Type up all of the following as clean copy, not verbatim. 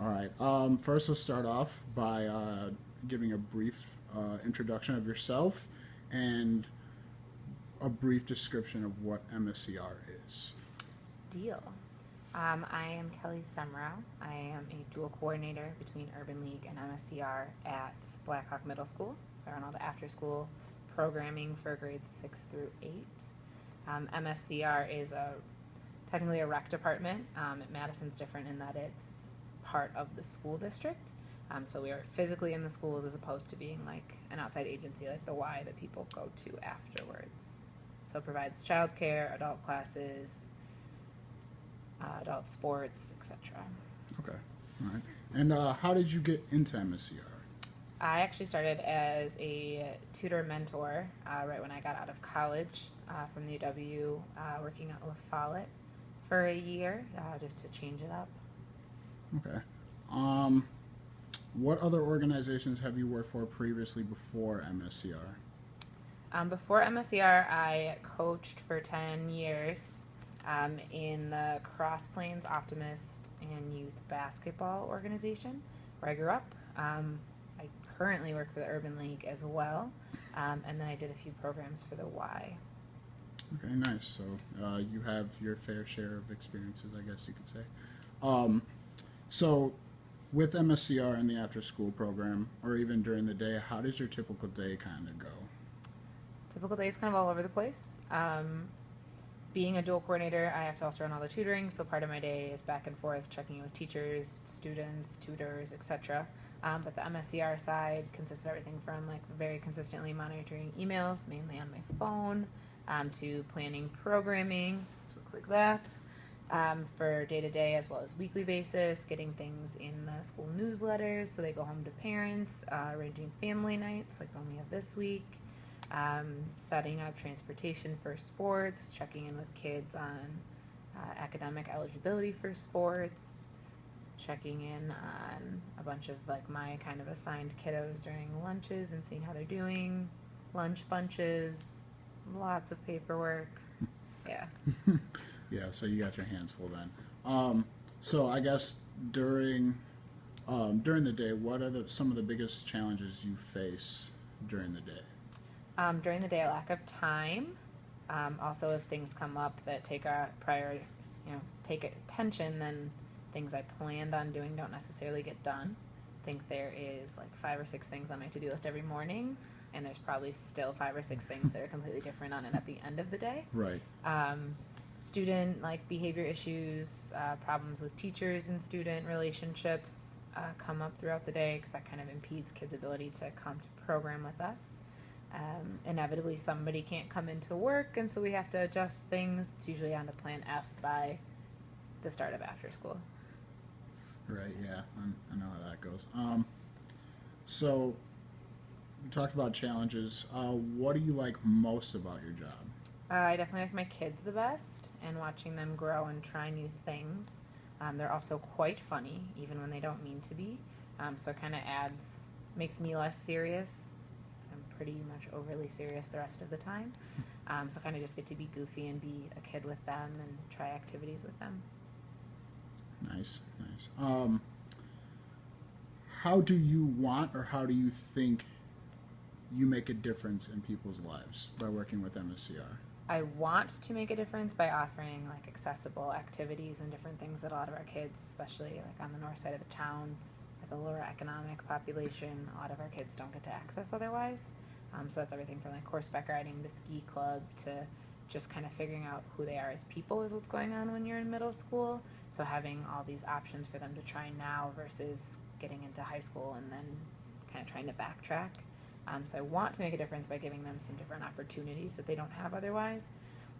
All right. First, let's start off by giving a brief introduction of yourself and a brief description of what MSCR is. Deal. I am Kelli Semrau. I am a dual coordinator between Urban League and MSCR at Blackhawk Middle School. So I run all the after school programming for grades 6 through 8. MSCR is technically a rec department. At Madison's different in that it's part of the school district. So we are physically in the schools as opposed to being like an outside agency like the Y that people go to afterwards. So it provides childcare, adult classes, adult sports, etc. Okay. All right. And how did you get into MSCR? I actually started as a tutor mentor right when I got out of college from the UW, working at La Follette for a year just to change it up. Okay. What other organizations have you worked for previously before MSCR? Before MSCR, I coached for 10 years in the Cross Plains Optimist and Youth Basketball Organization where I grew up. I currently work for the Urban League as well, and then I did a few programs for the Y. Okay, nice. So you have your fair share of experiences, I guess you could say. So with MSCR and the after school program, or even during the day, how does your typical day kind of go? Typical day is kind of all over the place. Being a dual coordinator, I have to also run all the tutoring, so part of my day is back and forth checking in with teachers, students, tutors, etc. But the MSCR side consists of everything from like very consistently monitoring emails, mainly on my phone, to planning programming, looks like that, for day-to-day as well as weekly basis, getting things in the school newsletters so they go home to parents, arranging family nights like the one we have this week, setting up transportation for sports, checking in with kids on academic eligibility for sports, checking in on a bunch of like my kind of assigned kiddos during lunches and seeing how they're doing, lunch bunches, lots of paperwork. Yeah. Yeah, so you got your hands full then. So I guess during the day, what are some of the biggest challenges you face during the day? During the day, a lack of time. Also, if things come up that take a take attention, then things I planned on doing don't necessarily get done. I think there is like 5 or 6 things on my to-do list every morning, and there's probably still 5 or 6 things that are completely different on it at the end of the day. Right. Student like behavior issues, problems with teachers and student relationships come up throughout the day because that kind of impedes kids' ability to come to program with us. Inevitably somebody can't come into work, and so we have to adjust things. It's usually on to plan F by the start of after school. Right, yeah, I know how that goes. So we talked about challenges. What do you like most about your job? I definitely like my kids the best and watching them grow and try new things. They're also quite funny, even when they don't mean to be. So it kind of makes me less serious. I'm pretty much overly serious the rest of the time. So kind of just get to be goofy and be a kid with them and try activities with them. Nice, nice. How do you want or how do you think you make a difference in people's lives by working with MSCR? I want to make a difference by offering like accessible activities and different things that a lot of our kids, especially like on the north side of the town, like a lower economic population, a lot of our kids don't get to access otherwise. So that's everything from like horseback riding to ski club to just kind of figuring out who they are as people is what's going on when you're in middle school. So having all these options for them to try now versus getting into high school and then kind of trying to backtrack. So I want to make a difference by giving them some different opportunities that they don't have otherwise,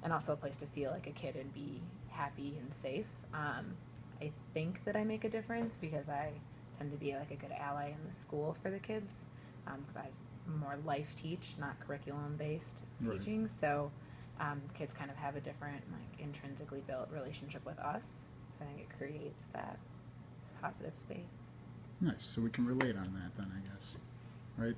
and also a place to feel like a kid and be happy and safe. I think that I make a difference because I tend to be like a good ally in the school for the kids, because I more life teach, not curriculum-based teaching. Right. So kids kind of have a different like intrinsically built relationship with us. So I think it creates that positive space. Nice. So we can relate on that then, I guess. Right?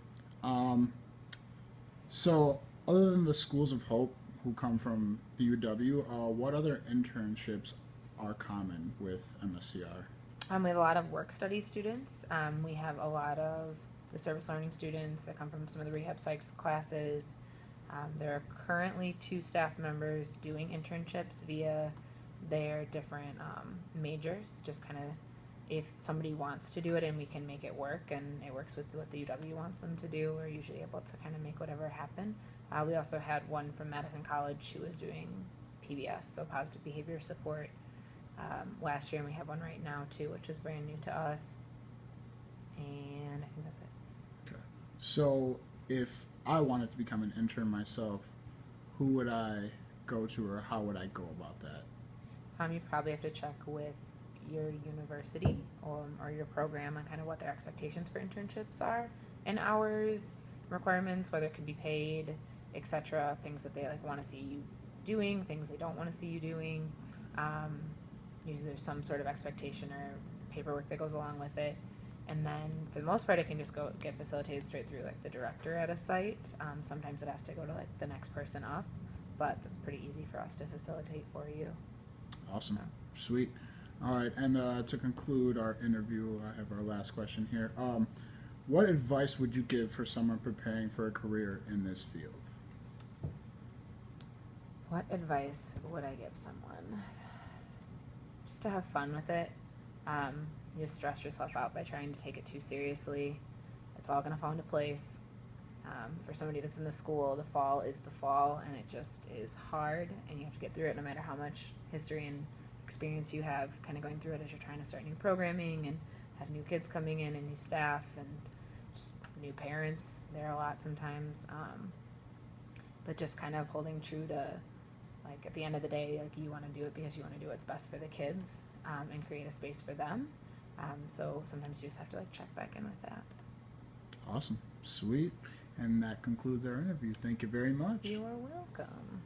So other than the Schools of Hope who come from the UW, what other internships are common with MSCR? We have a lot of work study students. We have a lot of the service learning students that come from some of the rehab psychs classes. There are currently 2 staff members doing internships via their different majors, just kind of if somebody wants to do it and we can make it work and it works with what the UW wants them to do, we're usually able to kind of make whatever happen. We also had one from Madison College who was doing PBS, so positive behavior support, last year, and we have one right now too, which is brand new to us. And I think that's it. Okay. So if I wanted to become an intern myself, who would I go to, or how would I go about that? You probably have to check with your university or your program on kind of what their expectations for internships are, and hours, requirements, whether it could be paid, etc. Things that they like want to see you doing, things they don't want to see you doing. Usually there's some sort of expectation or paperwork that goes along with it. And then for the most part, it can just go get facilitated straight through like the director at a site. Sometimes it has to go to like the next person up, but that's pretty easy for us to facilitate for you. Awesome. Sweet. All right, and to conclude our interview, I have our last question here. What advice would you give for someone preparing for a career in this field? What advice would I give someone? Just to have fun with it. You stress yourself out by trying to take it too seriously. It's all going to fall into place. For somebody that's in the school, the fall is the fall, and it just is hard, and you have to get through it no matter how much history and experience you have kind of going through it as you're trying to start new programming and have new kids coming in and new staff and just new parents. There are a lot sometimes. But just kind of holding true to, like, at the end of the day, like, you want to do it because you want to do what's best for the kids, and create a space for them. So sometimes you just have to like check back in with that. Awesome. Sweet. And that concludes our interview. Thank you very much. You are welcome.